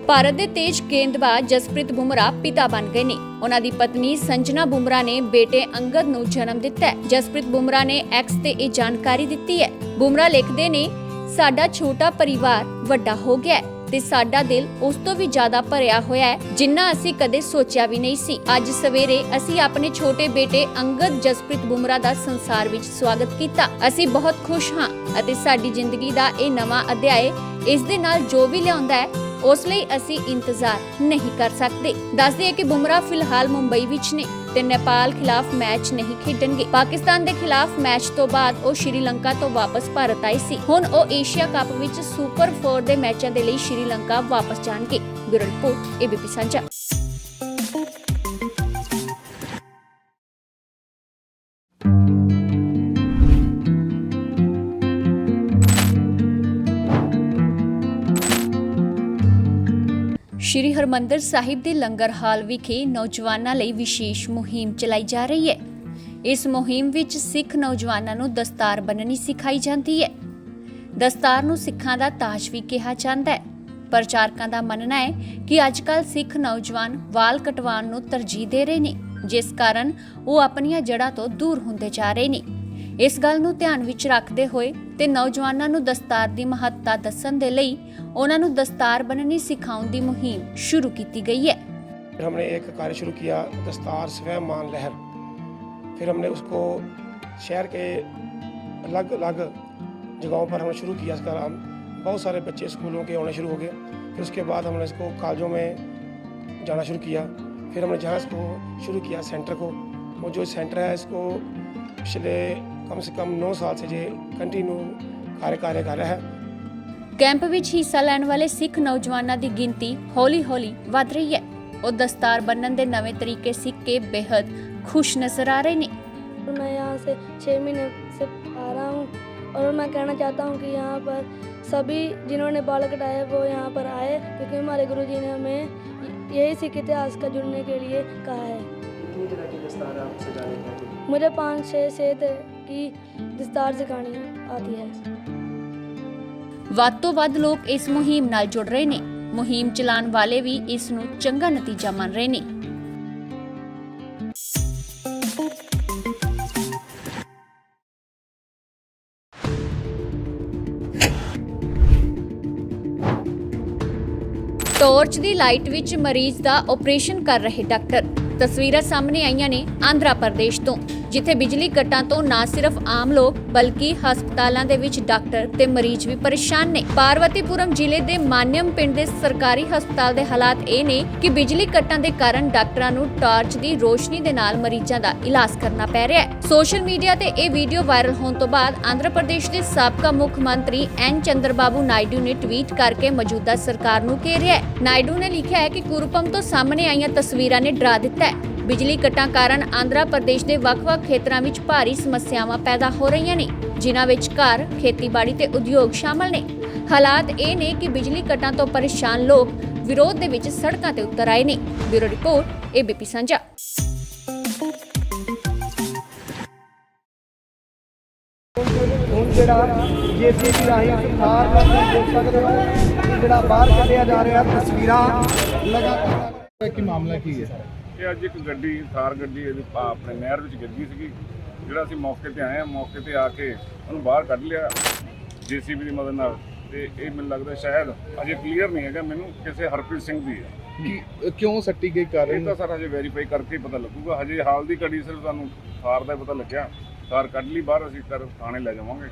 ਭਾਰਤ ਦੇ ਤੇਜ਼ ਗੇਂਦਬਾਜ਼ ਜਸਪ੍ਰੀਤ ਬੁਮਰਾਹ ਪਿਤਾ ਬਣ ਗਏ ਨੇ। ਉਹਨਾਂ ਦੀ ਪਤਨੀ ਸੰਜਨਾ ਬੁਮਰਾਹ ਨੇ ਬੇਟੇ ਅੰਗਦ ਨੂੰ ਜਨਮ ਦਿੱਤਾ ਹੈ। ਜਸਪ੍ਰੀਤ ਬੁਮਰਾਹ ਨੇ ਐਕਸ ਤੇ ਇਹ ਜਾਣਕਾਰੀ ਦਿੱਤੀ ਹੈ। ਬੁਮਰਾਹ ਲਿਖਦੇ ਨੇ, ਸਾਡਾ ਛੋਟਾ ਪਰਿਵਾਰ ਵੱਡਾ ਹੋ ਗਿਆ ਹੈ ਤੇ ਸਾਡਾ ਦਿਲ ਉਸ ਤੋਂ ਵੀ ਜ਼ਿਆਦਾ ਭਰਿਆ ਹੋਇਆ ਹੈ, ਜਿੰਨਾ ਅਸੀਂ ਕਦੇ ਸੋਚਿਆ ਵੀ ਨਹੀਂ ਸੀ। ਅੱਜ ਸਵੇਰੇ ਅਸੀਂ ਆਪਣੇ ਛੋਟੇ ਬੇਟੇ ਅੰਗਦ ਜਸਪ੍ਰੀਤ ਬੁਮਰਾਹ ਦਾ ਸੰਸਾਰ ਵਿੱਚ ਸਵਾਗਤ ਕੀਤਾ। ਅਸੀਂ ਬਹੁਤ ਖੁਸ਼ ਹਾਂ ਅਤੇ ਸਾਡੀ ਜ਼ਿੰਦਗੀ ਦਾ ਇਹ ਨਵਾਂ ਅਧਿਆਇ ਇਸ ਦੇ ਨਾਲ ਜੋ ਵੀ ਲਿਆਉਂਦਾ ਹੈ ਉਸ ਲਈ ਅਸੀਂ ਇੰਤਜ਼ਾਰ ਨਹੀਂ ਕਰ ਸਕਦੇ। ਦੱਸਦੇ ਹੈ ਕਿ ਬੁਮਰਾਹ ਫਿਲਹਾਲ ਮੁੰਬਈ ਵਿੱਚ ਨੇ ਤੇ ਨੇਪਾਲ ਖਿਲਾਫ ਮੈਚ ਨਹੀਂ ਖੇਡਣਗੇ। ਪਾਕਿਸਤਾਨ ਦੇ ਖਿਲਾਫ ਮੈਚ ਤੋਂ ਬਾਅਦ ਉਹ ਸ਼੍ਰੀਲੰਕਾ ਤੋਂ ਵਾਪਸ ਭਾਰਤ ਆਏ ਸੀ। ਹੁਣ ਉਹ ਏਸ਼ੀਆ ਕੱਪ ਵਿੱਚ ਸੁਪਰ 4 ਦੇ ਮੈਚਾਂ ਦੇ ਲਈ ਸ਼੍ਰੀਲੰਕਾ ਵਾਪਸ ਜਾਣਗੇ। ਬਿਊਰੋ ਰਿਪੋਰਟ ABP ਸਾਂਝਾ। ਸ਼੍ਰੀ ਹਰਮੰਦਰ ਸਾਹਿਬ ਦੇ ਲੰਗਰ ਹਾਲ ਵਿਖੇ ਨੌਜਵਾਨਾਂ ਲਈ ਵਿਸ਼ੇਸ਼ ਮੁਹਿੰਮ ਚਲਾਈ ਜਾ ਰਹੀ ਹੈ। ਇਸ ਮੁਹਿੰਮ ਵਿੱਚ ਸਿੱਖ ਨੌਜਵਾਨਾਂ ਨੂੰ ਦਸਤਾਰ ਬੰਨ੍ਹਣੀ ਸਿਖਾਈ ਜਾਂਦੀ ਹੈ। ਦਸਤਾਰ ਨੂੰ ਸਿੱਖਾਂ ਦਾ ਤਾਜ ਵੀ ਕਿਹਾ ਜਾਂਦਾ ਹੈ। ਪ੍ਰਚਾਰਕਾਂ ਦਾ ਮੰਨਣਾ ਹੈ ਕਿ ਅੱਜਕੱਲ ਸਿੱਖ ਨੌਜਵਾਨ ਵਾਲ ਕਟਵਾਉਣ ਨੂੰ ਤਰਜੀਹ ਦੇ ਰਹੇ ਨੇ, ਜਿਸ ਕਾਰਨ ਉਹ ਆਪਣੀਆਂ ਜੜ੍ਹਾਂ ਤੋਂ ਦੂਰ ਹੁੰਦੇ ਜਾ ਰਹੇ ਨੇ। ਇਸ ਗੱਲ ਨੂੰ ਧਿਆਨ ਵਿੱਚ ਰੱਖਦੇ ਹੋਏ ਤੇ ਨੌਜਵਾਨਾਂ ਨੂੰ ਦਸਤਾਰ ਦੀ ਮਹੱਤਤਾ ਦੱਸਣ ਦੇ ਲਈ ਉਹਨਾਂ ਨੂੰ ਦਸਤਾਰ ਬੰਨ੍ਹਣੀ सिखाने की मुहिम शुरू की गई है। हमने एक कार्य शुरू किया, दस्तार स्वाभिमान लहर। फिर हमने उसको शहर के अलग अलग जगहों पर हमने शुरू किया। इसका बहुत सारे बच्चे स्कूलों के होने शुरू हो गए। फिर उसके बाद हमने इसको कॉलेजों में जाना शुरू किया। फिर हमने जहाँ इसको शुरू किया सेंटर को, वो जो सेंटर है इसको पिछले कम से कम 9 साल से ये कंटिन्यू कार्य कर रहा है। ਕੈਂਪ ਵਿੱਚ ਹਿੱਸਾ ਲੈਣ ਵਾਲੇ ਸਿੱਖ ਨੌਜਵਾਨਾਂ ਦੀ ਗਿਣਤੀ ਹੌਲੀ-ਹੌਲੀ ਵੱਧ ਰਹੀ ਹੈ। ਉਹ ਦਸਤਾਰ ਬੰਨ੍ਹਣ ਦੇ ਨਵੇਂ ਤਰੀਕੇ ਸਿੱਖ ਕੇ ਬੇहद खुश नजर आ रहे हैं। मैं यहाँ से 6 महीने से आ रहा हूँ और मैं कहना चाहता हूँ कि यहाँ पर सभी जिन्होंने बाल कटाए वो यहाँ पर आए, क्योंकि हमारे गुरुजी ने हमें यही सिख इतिहास का जुड़ने के लिए कहा है। कितनी तरह की दस्तार आप सजाने हैं? मुझे 5-6 सेत की दस्तार सिखानी आती है। ਵੱਧ ਤੋਂ ਵੱਧ ਲੋਕ ਇਸ ਮੁਹਿੰਮ ਨਾਲ ਜੁੜ ਰਹੇ ਨੇ। ਮੁਹਿੰਮ ਚਲਾਉਣ ਵਾਲੇ ਵੀ ਇਸ ਨੂੰ ਚੰਗਾ ਨਤੀਜਾ ਮੰਨ ਰਹੇ ਨੇ। ਟਾਰਚ ਦੀ ਲਾਈਟ ਵਿੱਚ ਮਰੀਜ਼ ਦਾ ਆਪਰੇਸ਼ਨ ਕਰ ਰਹੇ ਡਾਕਟਰ। ਤਸਵੀਰਾਂ ਸਾਹਮਣੇ ਆਈਆਂ ਨੇ ਆਂਧਰਾ ਪ੍ਰਦੇਸ਼ ਤੋਂ, ਜਿੱਥੇ ਬਿਜਲੀ ਕੱਟਾਂ ਤੋਂ ਨਾ ਸਿਰਫ ਆਮ ਲੋਕ ਬਲਕਿ ਹਸਪਤਾਲਾਂ ਦੇ ਵਿੱਚ ਡਾਕਟਰ ਤੇ ਮਰੀਜ਼ ਵੀ ਪਰੇਸ਼ਾਨ ਨੇ। ਪਾਰਵਤੀਪੁਰਮ ਜ਼ਿਲ੍ਹੇ ਦੇ ਮਾਨਿਅਮ ਪਿੰਡ ਦੇ ਸਰਕਾਰੀ ਹਸਪਤਾਲ ਦੇ ਹਾਲਾਤ ਇਹ ਨੇ ਕਿ ਬਿਜਲੀ ਕੱਟਾਂ ਦੇ ਕਾਰਨ ਡਾਕਟਰਾਂ ਨੂੰ ਟਾਰਚ ਦੀ ਰੋਸ਼ਨੀ ਦੇ ਨਾਲ ਮਰੀਜ਼ਾਂ ਦਾ ਇਲਾਜ ਕਰਨਾ ਪੈ ਰਿਹਾ ਹੈ। ਸੋਸ਼ਲ ਮੀਡੀਆ ਤੇ ਇਹ ਵੀਡੀਓ ਵਾਇਰਲ ਹੋਣ ਤੋਂ ਬਾਅਦ ਆਂਧਰਾ ਪ੍ਰਦੇਸ਼ ਦੇ ਸਾਬਕਾ ਮੁੱਖ ਮੰਤਰੀ ਐਨ ਚੰਦਰਬਾਬੂ ਨਾਇਡੂ ਨੇ ਟਵੀਟ ਕਰਕੇ ਮੌਜੂਦਾ ਸਰਕਾਰ ਨੂੰ ਘੇਰਿਆ ਹੈ। ਨਾਇਡੂ ਨੇ ਲਿਖਿਆ ਹੈ ਕਿ ਕੁਰੂਪਮ ਤੋਂ ਸਾਹਮਣੇ ਆਈਆਂ ਤਸਵੀਰਾਂ ਨੇ ਡਰਾ ਦਿੱਤਾ ਹੈ। ਬਿਜਲੀ ਕੱਟਾਂ ਕਾਰਨ ਆਂਧਰਾ ਪ੍ਰਦੇਸ਼ ਦੇ ਵੱਖ-ਵੱਖ ਖੇਤਰਾਂ ਵਿੱਚ ਭਾਰੀ ਸਮੱਸਿਆਵਾਂ ਪੈਦਾ ਹੋ ਰਹੀਆਂ ਨੇ, ਜਿਨ੍ਹਾਂ ਵਿੱਚ ਘਰ, ਖੇਤੀਬਾੜੀ ਤੇ ਉਦਯੋਗ ਸ਼ਾਮਲ ਨੇ। ਹਾਲਾਤ ਇਹ ਨੇ ਕਿ ਬਿਜਲੀ ਕੱਟਾਂ ਤੋਂ ਪਰੇਸ਼ਾਨ ਲੋਕ ਵਿਰੋਧ ਦੇ ਵਿੱਚ ਸੜਕਾਂ ਤੇ ਉਤਰ ਆਏ ਨੇ। ਬਿਊਰੋ ਰਿਪੋਰਟ ABP ਸਾਂਝਾ। ਹੁਣ ਜਿਹੜਾ JCB ਰਾਹੀਂ ਖਾਰ ਦਾ ਦੇਖ ਸਕਦੇ ਹੋ ਜਿਹੜਾ ਬਾਹਰ ਕੱਢਿਆ ਜਾ ਰਿਹਾ ਤਸਵੀਰਾਂ ਲਗਾਤਾਰ। ਕੀ ਮਾਮਲਾ ਕੀ ਹੈ? ਇਹ ਅੱਜ ਇੱਕ ਗੱਡੀ ਥਾਰ ਗੱਡੀ ਆਪਣੇ ਨਹਿਰ ਵਿੱਚ ਗਿਰ ਗਈ ਸੀਗੀ। ਜਿਹੜਾ ਅਸੀਂ ਮੌਕੇ ਤੇ ਆਏ ਹਾਂ, ਮੌਕੇ ਤੇ ਆ ਕੇ ਉਹਨੂੰ ਬਾਹਰ ਕੱਢ ਲਿਆ JCB ਦੀ ਮਦਦ ਨਾਲ। ਤੇ ਇਹ ਮੈਨੂੰ ਲੱਗਦਾ ਸ਼ਾਇਦ ਅਜੇ ਕਲੀਅਰ ਨਹੀਂ ਹੈਗਾ ਮੈਨੂੰ ਕਿਸੇ ਹਰਪ੍ਰੀਤ ਸਿੰਘ ਦੀ ਹੈ। ਕਿਉਂ ਸੱਟੀ ਗਈ ਕਾਰਨ? ਇਹ ਤਾਂ ਸਰ ਹਜੇ ਵੈਰੀਫਾਈ ਕਰਕੇ ਹੀ ਪਤਾ ਲੱਗੂਗਾ। ਹਜੇ ਹਾਲ ਦੀ ਘੜੀ ਸਿਰਫ ਸਾਨੂੰ ਥਾਰ ਦਾ ਪਤਾ ਲੱਗਿਆ। ਥਾਰ ਕੱਢ ਲਈ ਬਾਹਰ, ਅਸੀਂ ਥਾਣੇ ਲੈ ਜਾਵਾਂਗੇ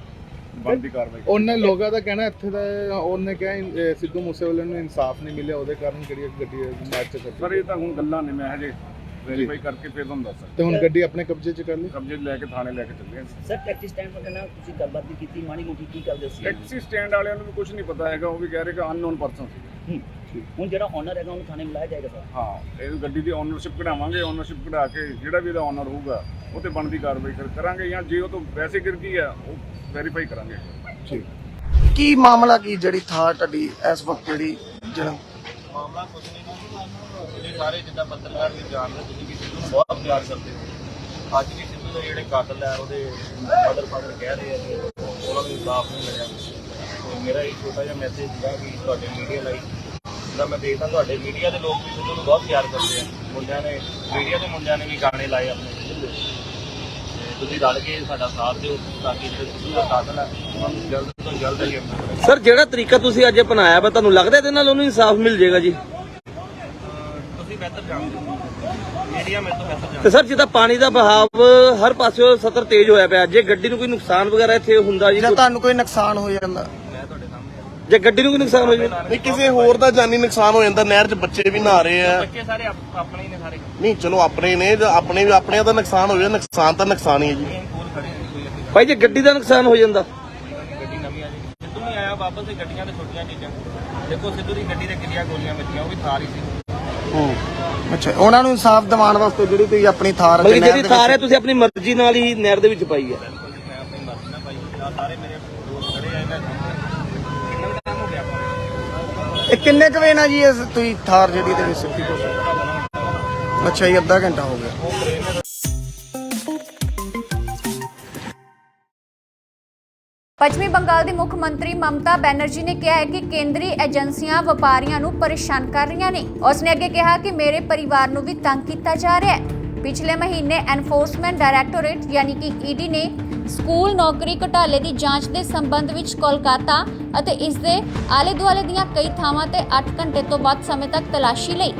ਬਣਦੀ ਕਾਰਵਾਈ। ਉਹਨਾਂ ਲੋਕਾਂ ਦਾ ਕਹਿਣਾ ਇੱਥੇ ਦਾ ਉਹਨੇ ਕਿਹਾ ਸਿੱਧੂ ਮੂਸੇਵਾਲੇ ਨੂੰ ਇਨਸਾਫ ਨਹੀਂ ਮਿਲਿਆ, ਉਹਦੇ ਕਾਰਨ ਕਿਹੜੀ ਗੱਡੀ ਮੈਚ ਚ ਸਰ ਇਹ ਤਾਂ ਹੁਣ ਗੱਲਾਂ ਨੇ, ਮੈਂ ਹਜੇ ਵੈਰੀਫਾਈ ਕਰਕੇ ਫਿਰ ਤੁਹਾਨੂੰ ਦੱਸ ਸਕਦਾ। ਤੇ ਹੁਣ ਗੱਡੀ ਆਪਣੇ ਕਬਜ਼ੇ 'ਚ ਕਰ ਲਈ? ਕਬਜ਼ੇ 'ਚ ਲੈ ਕੇ ਥਾਣੇ ਲੈ ਕੇ ਚੱਲੇ ਹਾਂ। ਸਰ ਟੈਕਸੀ ਸਟੈਂਡ ਪਰ ਕਹਿੰਦਾ ਤੁਸੀਂ ਗੱਲਬਾਤ ਵੀ ਕੀਤੀ, ਮਾੜੀ ਮੋਟੀ ਕੀ ਕਰਦੇ ਸੀ? ਟੈਕਸੀ ਸਟੈਂਡ ਵਾਲਿਆਂ ਨੂੰ ਵੀ ਕੁਝ ਨਹੀਂ ਪਤਾ ਹੈਗਾ, ਉਹ ਵੀ ਕਹਿ ਰਹੇ ਕਿ ਅਨਨੋਨ ਪਰਸਨ ਸੀ। ਹੁਣ ਜਿਹੜਾ ਓਨਰ ਹੈਗਾ ਉਹਨੂੰ ਥਾਣੇ ਮਿਲਾਇਆ ਜਾਏਗਾ ਸਰ? ਹਾਂ, ਇਹ ਗੱਡੀ ਦੀ ਓਨਰਸ਼ਿਪ ਕਢਾਵਾਂਗੇ। ਓਨਰਸ਼ਿਪ ਕਢਾ ਕੇ ਜਿਹੜਾ ਵੀ ਇਹਦਾ ਓਨਰ ਹੋਊਗਾ ਉਹ ਤੇ ਬਣਦੀ ਕਾਰਵਾਈ ਕਰਾਂਗੇ, ਜਾਂ ਜੇ ਉਹ ਤੋਂ ਵੈਸੇ ਗਿਰ ਗਈ ਆ ਉਹ ਵੈਰੀਫਾਈ ਕਰਾਂਗੇ। ਠੀਕ। ਕੀ ਮਾਮਲਾ ਕੀ ਜਿਹੜੀ ਥਾਰ ਤੁਹਾਡੀ ਇਸ ਵਕਤ ਜਿਹੜੀ ਜਿਹੜਾ ਮਾਮਲਾ ਕੁਝ ਨਹੀਂ ਨਾ, ਤੁਸੀਂ ਸਾਰੇ ਜਿੱਦਾਂ ਪੱਤਰਕਾਰ ਵੀ ਜਾਣਦੇ ਤੁਸੀਂ ਕਿ ਸਿੱਧੂ ਨੂੰ ਬਹੁਤ ਪਿਆਰ ਕਰਦੇ ਹੋ। ਅੱਜ ਵੀ ਸਿੱਧੂ ਦੇ ਜਿਹੜੇ ਕਾਤਲ ਹੈ ਉਹਦੇ ਮਦਰ ਫਾਦਰ ਕਹਿ ਰਹੇ ਆ ਕਿ ਉਹਨਾਂ ਨੂੰ ਇਨਸਾਫ ਨਹੀਂ ਮਿਲਿਆ। ਤੇ ਮੇਰਾ ਇਹ ਛੋਟਾ ਜਿਹਾ ਮੈਸੇਜ ਸੀਗਾ ਕਿ ਤੁਹਾਡੇ ਮੀਡੀਆ ਲਈ, ਜਿੱਦਾਂ ਮੈਂ ਦੇਖਦਾ ਤੁਹਾਡੇ ਮੀਡੀਆ ਦੇ ਲੋਕ ਵੀ ਸਿੱਧੂ ਨੂੰ ਬਹੁਤ ਪਿਆਰ ਕਰਦੇ ਆ। ਮੁੰਡਿਆਂ ਨੇ, ਮੀਡੀਆ ਦੇ ਮੁੰਡਿਆਂ ਨੇ ਵੀ ਗਾਣੇ ਲਾਏ ਆਪਣੇ ਸਿੱਧੂ ਦੇ। ਤੁਸੀਂ ਰਲ ਕੇ ਸਾਡਾ ਸਾਥ ਦਿਓ ਤਾਂ ਕਿ ਜਿਹੜੇ ਸਿੱਧੂ ਦਾ ਕਾਤਲ ਹੈ ਉਹਨਾਂ ਨੂੰ ਜਲਦ ਤੋਂ ਜਲਦ ਹੀ। ਸਰ ਜਿਹੜਾ ਤਰੀਕਾ ਤੁਸੀਂ ਅੱਜ ਅਪਣਾਇਆ ਵਾ, ਤੁਹਾਨੂੰ ਲੱਗਦਾ ਇਹਦੇ ਨਾਲ ਉਹਨੂੰ ਇਨਸਾਫ ਮਿਲ ਜਾਏਗਾ ਜੀ? ਤੁਸੀਂ ਬਿਹਤਰ ਜਾਣਦੇ ਹੋ, ਮੀਡੀਆ ਮੇਰੇ ਤੋਂ ਬਿਹਤਰ ਤੇ ਸਰ ਜਿੱਦਾਂ ਪਾਣੀ ਦਾ ਬਹਾਵ ਹਰ ਪਾਸਿਓਂ ਸਤਰ ਤੇਜ਼ ਹੋਇਆ ਪਿਆ, ਜੇ ਗੱਡੀ ਨੂੰ ਕੋਈ ਨੁਕਸਾਨ ਵਗੈਰਾ ਇੱਥੇ ਹੁੰਦਾ ਜੀ? ਜਾਂ ਤੁਹਾਨੂੰ ਕੋਈ ਨੁਕਸਾਨ ਹੋ ਜਾਂਦਾ? ਜੇ ਗੱਡੀ ਨੂੰ ਕੋਈ ਨੁਕਸਾਨ ਹੋ ਜਾਂਦਾ? ਨਹੀਂ, ਕਿਸੇ ਹੋਰ ਦਾ ਜਾਨੀ ਨੁਕਸਾਨ ਹੋ ਜਾਂਦਾ। ਨਹਿਰ 'ਚ ਬੱਚੇ ਵੀ ਨਹਾ ਰਹੇ ਆ। ਬੱਚੇ ਸਾਰੇ ਆਪਣੇ ਹੀ ਨੇ ਸਾਰੇ। ਨਹੀਂ ਚਲੋ ਆਪਣੇ ਨੇ, ਆਪਣੇ ਵੀ ਆਪਣਿਆਂ ਦਾ ਨੁਕਸਾਨ ਹੋ ਜਾਵੇ, ਨੁਕਸਾਨ ਤਾਂ ਨੁਕਸਾਨ ਹੀ ਹੈ ਜੀ। ਭਾਈ ਜੇ ਗੱਡੀ ਦਾ ਨੁਕਸਾਨ ਹੋ ਜਾਂਦਾ? ਗੱਡੀ ਨਵੀਂ ਆ ਜੀ। ਸਿੱਧੂ ਨਹੀਂ ਆਇਆ ਵਾਪਸ, ਤੇ ਗੱਡੀਆਂ ਤੇ ਛੋਟੀਆਂ ਚੀਜ਼ਾਂ ਦੇਖੋ। ਸਿੱਧੂ ਦੀ ਗੱਡੀ ਤੇ ਕਿੰਨੀਆਂ ਗੋਲੀਆਂ ਵੱਜੀਆਂ, ਉਹ ਵੀ ਥਾਰ ਹੀ ਸੀ। ਅੱਛਾ, ਉਹਨਾਂ ਨੂੰ ਇਨਸਾਫ ਦਿਵਾਉਣ ਵਾਸਤੇ ਜਿਹੜੀ ਤੁਸੀਂ ਆਪਣੀ ਥਾਰ ਜਿਹੜੀ ਥਾਰ ਹੈ ਤੁਸੀਂ ਆਪਣੀ ਮਰਜ਼ੀ ਨਾਲ ਹੀ ਨਹਿਰ ਦੇ ਵਿੱਚ ਪਾਈ ਹੈ? ਮੈਂ ਆਪਣੀ ਮਰਜ਼ੀ ਨਾਲ ਪਾਈ। ਸਾਰੇ ਮੇਰੇ ਦੋਸਤ ਖੜੇ ਆ ਇਹਨਾਂ ਕਿੰਨਾ ਟਾਈਮ ਹੋ ਗਿਆ ਆਪਾਂ? ਇਹ ਕਿੰਨੇ ਕੁ ਵੇ ਨਾ ਜੀ ਤੁਸੀਂ ਥਾਰ ਜਿਹੜੀ ਦੇ ਵਿੱਚ ਸਿੱਧੀ ਕੋਲ? ਅੱਛਾ ਜੀ, ਅੱਧਾ ਘੰਟਾ ਹੋ ਗਿਆ। ਪੱਛਮੀ ਬੰਗਾਲ ਦੀ ਮੁੱਖ ਮੰਤਰੀ ਮਮਤਾ ਬੈਨਰਜੀ ਨੇ ਕਿਹਾ ਹੈ ਕਿ ਕੇਂਦਰੀ ਏਜੰਸੀਆਂ ਵਪਾਰੀਆਂ ਨੂੰ ਪਰੇਸ਼ਾਨ ਕਰ ਰਹੀਆਂ ਨੇ। ਉਸਨੇ ਅੱਗੇ ਕਿਹਾ ਕਿ ਮੇਰੇ ਪਰਿਵਾਰ ਨੂੰ ਵੀ ਤੰਗ ਕੀਤਾ ਜਾ ਰਿਹਾ ਹੈ। ਪਿਛਲੇ ਮਹੀਨੇ ਐਨਫੋਰਸਮੈਂਟ ਡਾਇਰੈਕਟੋਰੇਟ ਯਾਨੀ ਕਿ ED ਨੇ ਸਕੂਲ ਨੌਕਰੀ ਘੁਟਾਲੇ ਦੀ ਜਾਂਚ ਦੇ ਸੰਬੰਧ ਵਿੱਚ ਕੋਲਕਾਤਾ ਅਤੇ ਇਸ ਦੇ ਆਲੇ-ਦੁਆਲੇ ਦੀਆਂ ਕਈ ਥਾਵਾਂ ਤੇ 8 ਘੰਟੇ ਤੋਂ ਵੱਧ ਸਮੇਂ ਤੱਕ ਤਲਾਸ਼ੀ ਲਈ।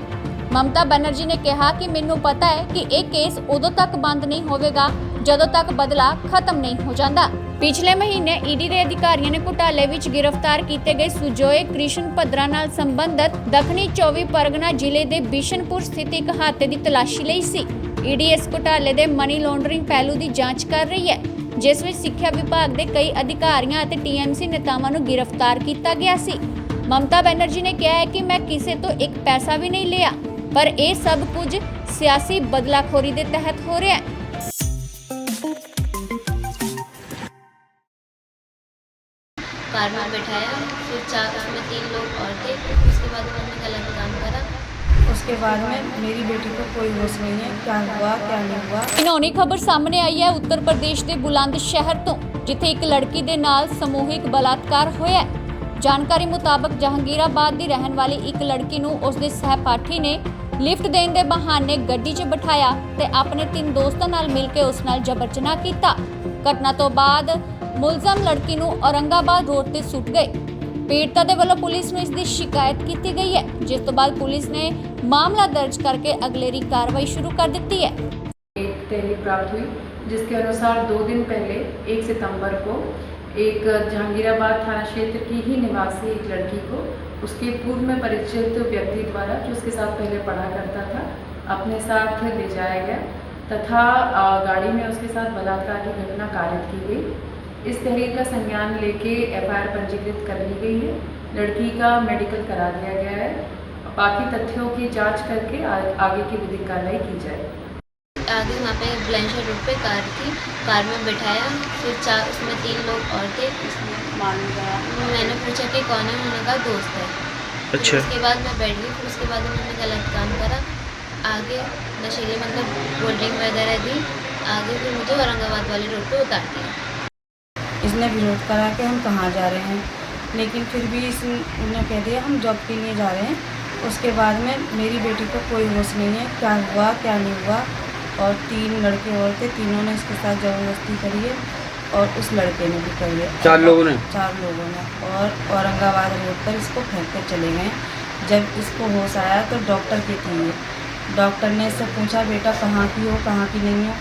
ਮਮਤਾ ਬੈਨਰਜੀ ਨੇ ਕਿਹਾ ਕਿ ਮੈਨੂੰ ਪਤਾ ਹੈ ਕਿ ਇਹ ਕੇਸ ਉਦੋਂ ਤੱਕ ਬੰਦ ਨਹੀਂ ਹੋਵੇਗਾ ਜਦੋਂ ਤੱਕ ਬਦਲਾ ਖਤਮ ਨਹੀਂ ਹੋ ਜਾਂਦਾ। ਪਿਛਲੇ ਮਹੀਨੇ ED ਦੇ ਅਧਿਕਾਰੀਆਂ ਨੇ ਘੁਟਾਲੇ ਵਿੱਚ ਗ੍ਰਿਫਤਾਰ ਕੀਤੇ ਗਏ ਸੁਜੋਏ ਕ੍ਰਿਸ਼ਨ ਭਦਰਾ ਨਾਲ ਸੰਬੰਧਿਤ ਦੱਖਣੀ 24 ਪਰਗਨਾ ਜ਼ਿਲ੍ਹੇ ਦੇ ਬਿਸ਼ਨਪੁਰ ਸਥਿਤ ਇੱਕ ਹਾਤੇ ਦੀ ਤਲਾਸ਼ੀ ਲਈ ਸੀ। ईडी इस घोटाले ਦੇ ਮਨੀ ਲਾਂਡਰਿੰਗ ਪਹਿਲੂ ਦੀ ਜਾਂਚ ਕਰ ਰਹੀ ਹੈ, ਜਿਸ ਵਿੱਚ ਸਿੱਖਿਆ ਵਿਭਾਗ ਦੇ ਕਈ ਅਧਿਕਾਰੀਆਂ ਅਤੇ TMC ਨੇਤਾਵਾਂ ਨੂੰ ਗ੍ਰਿਫਤਾਰ ਕੀਤਾ ਗਿਆ ਸੀ। ਮਮਤਾ ਬੈਨਰਜੀ ਨੇ ਕਿਹਾ ਹੈ ਕਿ ਮੈਂ ਕਿਸੇ ਤੋਂ ਇੱਕ ਪੈਸਾ ਵੀ ਨਹੀਂ ਲਿਆ, ਪਰ ਇਹ ਸਭ ਕੁਝ ਸਿਆਸੀ ਬਦਲਾਖੋਰੀ ਦੇ ਤਹਿਤ ਹੋ ਰਿਹਾ ਹੈ। कार में बैठाया, फिर उसमें 3 लोग और थे। उसके बाद उन्होंने गलत काम करा। उसके बाद में मेरी बेटी को कोई होश नहीं है, क्या हुआ क्या नहीं हुआ। घिनौनी खबर सामने आई है उत्तर प्रदेश के बुलंद शहर तो, जिथे एक लड़की दे नाल समूहिक बलात्कार होया है। जानकारी मुताबक जहांगीराबाद की रहन वाली एक लड़की नूं उसदे सहपाठी ने लिफ्ट देने के बहाने गड्डी 'च बिठाया ते अपने 3 दोस्तां नाल मिल के उस नाल जबर जनाह कीता। घटना तो बाद मुलजम लड़की नूं औरंगाबाद रोड ते सुट गए। पीड़िता दे वल्लों पुलिस नूं इसकी शिकायत की गई है, जिस तो बाद पुलिस ने मामला दर्ज करके अगलेरी कार्रवाई शुरू कर दी है। एक तहरीर प्राप्त हुई जिसके अनुसार 2 दिन पहले 1 सितंबर को एक जहांगीराबाद थाना क्षेत्र की ही निवासी एक लड़की को उसके पूर्व में परिचित व्यक्ति द्वारा, जो उसके साथ पहले पढ़ा करता था, अपने साथ ले जाया गया तथा गाड़ी में उसके साथ बलात्कार की घटना कारित की गई। इस तहरीर का संज्ञान लेके FIR पंजीकृत कर ली गई है। लड़की का मेडिकल करा दिया गया है। बाकी तथ्यों की जांच करके आगे की विधिक कार्रवाई की जाए। आगे वहाँ पे ब्लैंशर रोड पे कार थी, कार में बैठाया, फिर उसमें 3 लोग और थे। मैंने पूछा कि कौन है, उन्होंने कहा दोस्त है। अच्छा। उसके बाद मैं बैठ गई। फिर उसके बाद उन्होंने गलत काम करा, आगे नशीले मतलब कोल्ड ड्रिंक वगैरह दी, आगे फिर मुझे औरंगाबाद वाली रोड पे उतार दिया। इसने विरोध करा कि हम कहाँ जा रहे हैं, लेकिन फिर भी उसने कह दिया हम जॉब के लिए जा रहे हैं। उसके बाद में मेरी बेटी को कोई होश नहीं है, क्या हुआ क्या नहीं हुआ। और 3 लड़के और थे, तीनों ने इसके साथ ज़बरदस्ती करी है और उस लड़के ने भी करी है। 4 लोगों ने? 4 लोगों ने। और औरंगाबाद रोड पर इसको फेंक कर चले गए। जब इसको होश आया तो डॉक्टर की थी ये। डॉक्टर ने इससे पूछा बेटा कहाँ की हो, कहाँ की नहीं हो।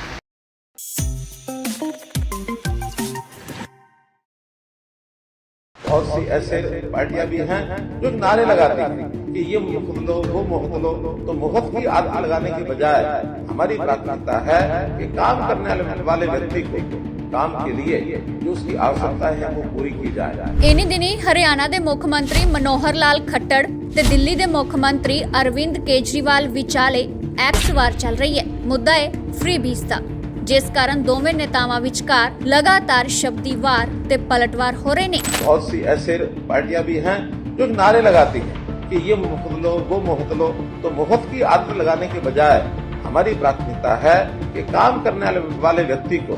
बहुत सी ऐसे पार्टियां भी हैं जो नारे लगाती हैं कि ये मुफ्त लो वो मुफ्त लो, तो मुफ्त की आदत लगाने के बजाय हमारी प्राथमिकता है कि काम करने वाले व्यक्ति को काम के लिए जो उसकी आवश्यकता है वो पूरी की जाए। इन्हीं दिनी हरियाणा के मुख्य मंत्री मनोहर लाल खट्टर ते दिल्ली के मुख्य मंत्री अरविंद केजरीवाल विचाले एक्स वार चल रही है। मुद्दा है फ्री बीज का, जिस कारण दोवें नेतावां विचकार लगातार शब्दी वार ते पलटवार हो रहे ने। बहुत सी ऐसे पार्टियां भी हैं जो नारे लगाती हैं कि ये मुफ्त लो वो मुफ्त लो, तो मुफ्त की आदत लगाने के बजाय हमारी प्राथमिकता है कि काम करने वाले व्यक्ति को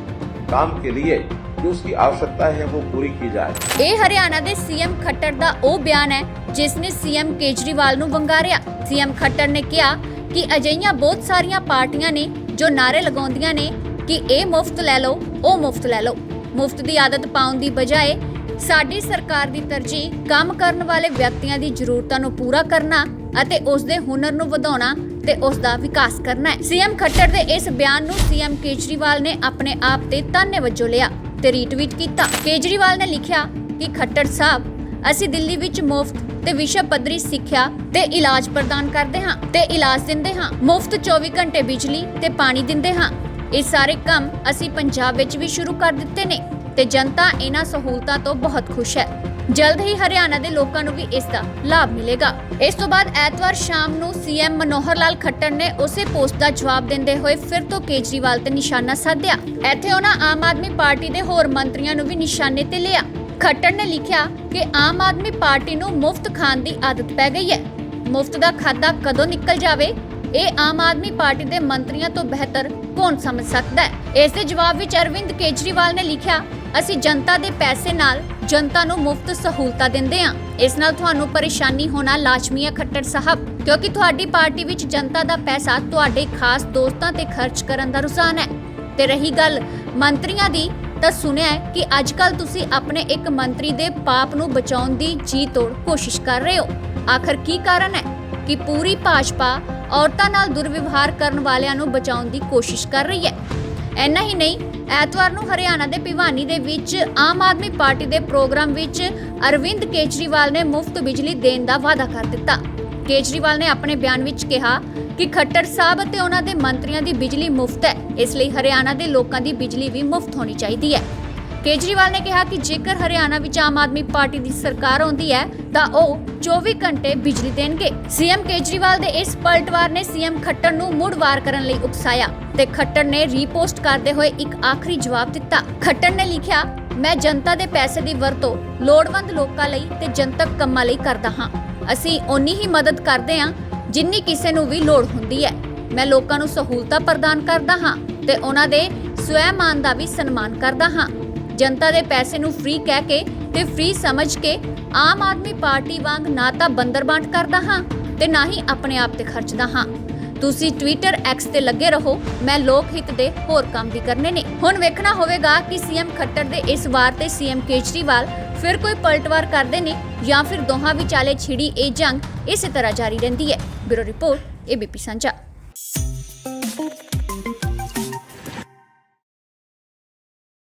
काम के लिए जो उसकी आवश्यकता है वो पूरी की जाए। ये हरियाणा के सीएम खट्टर का वो बयान है जिसने सीएम केजरीवाल नूं वंगारिया। सीएम खट्टर ने कहा कि अजिहियां बहुत सारियां पार्टियां ने जो नारे लगाउंदियां ने कि ए मुफ्त ले लो ओ मुफ्त ले लो। मुफ्त की आदत पाउण दी बजाय साडी सरकार की तरजीह काम करन वाले व्यक्तियों की जरूरतों नूं पूरा करना ਅਤੇ ਉਸ ਦੇ ਹੁਨਰ ਨੂੰ ਵਧਾਉਣਾ ਤੇ ਉਸ ਦਾ ਵਿਕਾਸ ਕਰਨਾ ਹੈ। ਸੀਐਮ ਖੱਟਰ ਦੇ ਇਸ ਬਿਆਨ ਨੂੰ ਸੀਐਮ ਕੇਜਰੀਵਾਲ ਨੇ ਆਪਣੇ ਆਪ ਤੇ ਤਾਨੇ ਵਜੋਂ ਲਿਆ ਤੇ ਰੀਟਵੀਟ ਕੀਤਾ। ਕੇਜਰੀਵਾਲ ਨੇ ਲਿਖਿਆ ਕਿ ਖੱਟਰ ਸਾਹਿਬ ਅਸੀਂ ਦਿੱਲੀ ਵਿੱਚ ਮੁਫਤ ਤੇ ਵਿਸ਼ਵ ਪੱਧਰੀ ਸਿੱਖਿਆ ਤੇ ਇਲਾਜ ਪ੍ਰਦਾਨ ਕਰਦੇ ਹਾਂ ਤੇ ਇਲਾਜ ਦਿੰਦੇ ਹਾਂ। ਮੁਫਤ 24 ਘੰਟੇ ਬਿਜਲੀ ਤੇ ਪਾਣੀ ਦਿੰਦੇ ਹਾਂ। ਇਹ ਸਾਰੇ ਕੰਮ ਅਸੀਂ ਪੰਜਾਬ ਵਿੱਚ ਵੀ ਸ਼ੁਰੂ ਕਰ ਦਿੱਤੇ ਨੇ ਤੇ ਜਨਤਾ ਇਹਨਾਂ ਸਹੂਲਤਾਂ ਤੋਂ ਬਹੁਤ ਖੁਸ਼ ਹੈ। जल्द ही हरियाणा के लोगों को भी इसका लाभ मिलेगा। इस तो बाद ऐतवार शाम ਨੂੰ सीएम मनोहर लाल खट्टर ने उसे पोस्ट का जवाब देंदे हुए फिर तो केजरीवाल ते निशाना साधिया। ਇੱਥੇ ਉਹਨਾਂ आम आदमी पार्टी के होर मंत्रियों ਨੂੰ भी निशाने ते लिया। खट्टर ने लिखा कि आम आदमी पार्टी ਨੂੰ मुफ्त खाण की आदत पै गई है। मुफ्त का खाधा कदों निकल जावे ਇਹ आम आदमी पार्टी के मंत्रियों तो बेहतर कौन समझ सकता है। इस दे जवाब विच अरविंद केजरीवाल ने लिखा ਅਸੀਂ जनता के पैसे नाल जनता ਨੂੰ मुफ्त सहूलतां ਦਿੰਦੇ ਹਾਂ। ਇਸ ਨਾਲ ਤੁਹਾਨੂੰ ਪਰੇਸ਼ਾਨੀ ਹੋਣਾ ਲਾਜ਼ਮੀ ਹੈ ਖੱਟਰ ਸਾਹਿਬ, ਕਿਉਂਕਿ ਤੁਹਾਡੀ ਪਾਰਟੀ ਵਿੱਚ ਜਨਤਾ ਦਾ ਪੈਸਾ ਤੁਹਾਡੇ ਖਾਸ ਦੋਸਤਾਂ ਤੇ ਖਰਚ ਕਰਨ ਦਾ ਰੁਝਾਨ ਹੈ। ਤੇ ਰਹੀ ਗੱਲ ਮੰਤਰੀਆਂ ਦੀ ਤਾਂ ਸੁਣਿਆ ਹੈ ਕਿ ਅੱਜਕੱਲ ਤੁਸੀਂ ਆਪਣੇ ਇੱਕ ਮੰਤਰੀ ਦੇ ਪਾਪ ਨੂੰ ਬਚਾਉਣ ਦੀ ਜੀ ਤੋੜ ਕੋਸ਼ਿਸ਼ ਕਰ ਰਹੇ ਹੋ। ਆਖਰ ਕੀ ਕਾਰਨ ਹੈ ਕਿ ਪੂਰੀ ਭਾਜਪਾ ਔਰਤਾਂ ਨਾਲ ਦੁਰਵਿਵਹਾਰ ਕਰਨ ਵਾਲਿਆਂ ਨੂੰ ਬਚਾਉਣ ਦੀ ਕੋਸ਼ਿਸ਼ ਕਰ ਰਹੀ ਹੈ। ਇੰਨਾ ਹੀ ਨਹੀਂ, ਐਤਵਾਰ ਨੂੰ ਹਰਿਆਣਾ ਦੇ ਭਿਵਾਨੀ ਦੇ ਵਿੱਚ ਆਮ ਆਦਮੀ ਪਾਰਟੀ ਦੇ ਪ੍ਰੋਗਰਾਮ ਵਿੱਚ ਅਰਵਿੰਦ ਕੇਜਰੀਵਾਲ ਨੇ ਮੁਫਤ ਬਿਜਲੀ ਦੇਣ ਦਾ ਵਾਅਦਾ ਕਰ ਦਿੱਤਾ। ਕੇਜਰੀਵਾਲ ਨੇ ਆਪਣੇ ਬਿਆਨ ਵਿੱਚ ਕਿਹਾ ਕਿ ਖੱਟਰ ਸਾਹਿਬ ਅਤੇ ਉਹਨਾਂ ਦੇ ਮੰਤਰੀਆਂ ਦੀ ਬਿਜਲੀ ਮੁਫਤ ਹੈ, ਇਸ ਲਈ ਹਰਿਆਣਾ ਦੇ ਲੋਕਾਂ ਦੀ ਬਿਜਲੀ ਵੀ ਮੁਫਤ ਹੋਣੀ ਚਾਹੀਦੀ ਹੈ। ਕੇਜਰੀਵਾਲ ਨੇ ਕਿਹਾ ਕਿ ਜੇਕਰ ਹਰਿਆਣਾ ਵਿੱਚ ਆਮ ਆਦਮੀ ਪਾਰਟੀ ਦੀ ਸਰਕਾਰ ਆਉਂਦੀ ਹੈ ਤਾਂ ਉਹ 24 ਘੰਟੇ ਬਿਜਲੀ ਦੇਣਗੇ। ਸੀਐਮ ਕੇਜਰੀਵਾਲ ਦੇ ਇਸ ਪਲਟਵਾਰ ਨੇ ਸੀਐਮ ਖੱਟਰ ਨੂੰ ਮੁੜ ਵਾਰ ਕਰਨ ਲਈ ਉਕਸਾਇਆ ਤੇ ਖੱਟਰ ਨੇ ਰੀਪੋਸਟ ਕਰਦੇ ਹੋਏ ਇੱਕ ਆਖਰੀ ਜਵਾਬ ਦਿੱਤਾ। ਖੱਟਰ ਨੇ ਲਿਖਿਆ, ਮੈਂ ਜਨਤਾ ਦੇ ਪੈਸੇ ਦੀ ਵਰਤੋਂ ਲੋੜਵੰਦ ਲੋਕਾਂ ਲਈ ਤੇ ਜਨਤਕ ਕੰਮਾਂ ਲਈ ਕਰਦਾ ਹਾਂ। ਅਸੀਂ ਓਨੀ ਹੀ ਮਦਦ ਕਰਦੇ ਹਾਂ ਜਿੰਨੀ ਕਿਸੇ ਨੂੰ ਵੀ ਲੋੜ ਹੁੰਦੀ ਹੈ। ਮੈਂ ਲੋਕਾਂ ਨੂੰ ਸਹੂਲਤਾਂ ਪ੍ਰਦਾਨ ਕਰਦਾ ਹਾਂ ਤੇ ਉਹਨਾਂ ਦੇ ਸਵੈਮਾਨ ਦਾ ਵੀ ਸਨਮਾਨ ਕਰਦਾ ਹਾਂ। ਜਨਤਾ ਦੇ ਪੈਸੇ ਨੂੰ ਫ੍ਰੀ ਕਹਿ ਕੇ ਤੇ ਫ੍ਰੀ ਸਮਝ ਕੇ ਆਮ ਆਦਮੀ ਪਾਰਟੀ ਵਾਂਗ ਨਾ ਤਾਂ ਬੰਦਰਬਾਂਟ ਕਰਦਾ ਹਾਂ ਤੇ ਨਾ ਹੀ ਆਪਣੇ ਆਪ ਤੇ ਖਰਚਦਾ ਹਾਂ। ਤੁਸੀਂ ਟਵਿੱਟਰ ਐਕਸ ਤੇ ਲੱਗੇ ਰਹੋ, ਮੈਂ ਲੋਕ ਹਿੱਤ ਦੇ ਹੋਰ ਕੰਮ ਵੀ ਕਰਨੇ ਨੇ। ਹੁਣ ਵੇਖਣਾ ਹੋਵੇਗਾ ਕਿ ਸੀਐਮ ਖੱਟਰ ਦੇ ਇਸ ਵਾਰ ਤੇ ਸੀਐਮ ਕੇਜਰੀਵਾਲ ਫਿਰ ਕੋਈ ਪਲਟਵਾਰ ਕਰਦੇ ਨੇ ਜਾਂ ਫਿਰ ਦੋਹਾਂ ਵਿਚਾਲੇ ਛਿੜੀ ਇਹ ਜੰਗ ਇਸੇ ਤਰ੍ਹਾਂ ਜਾਰੀ ਰਹਿੰਦੀ ਹੈ। ਬਿਊਰੋ ਰਿਪੋਰਟ, ABP ਸਾਂਝਾ।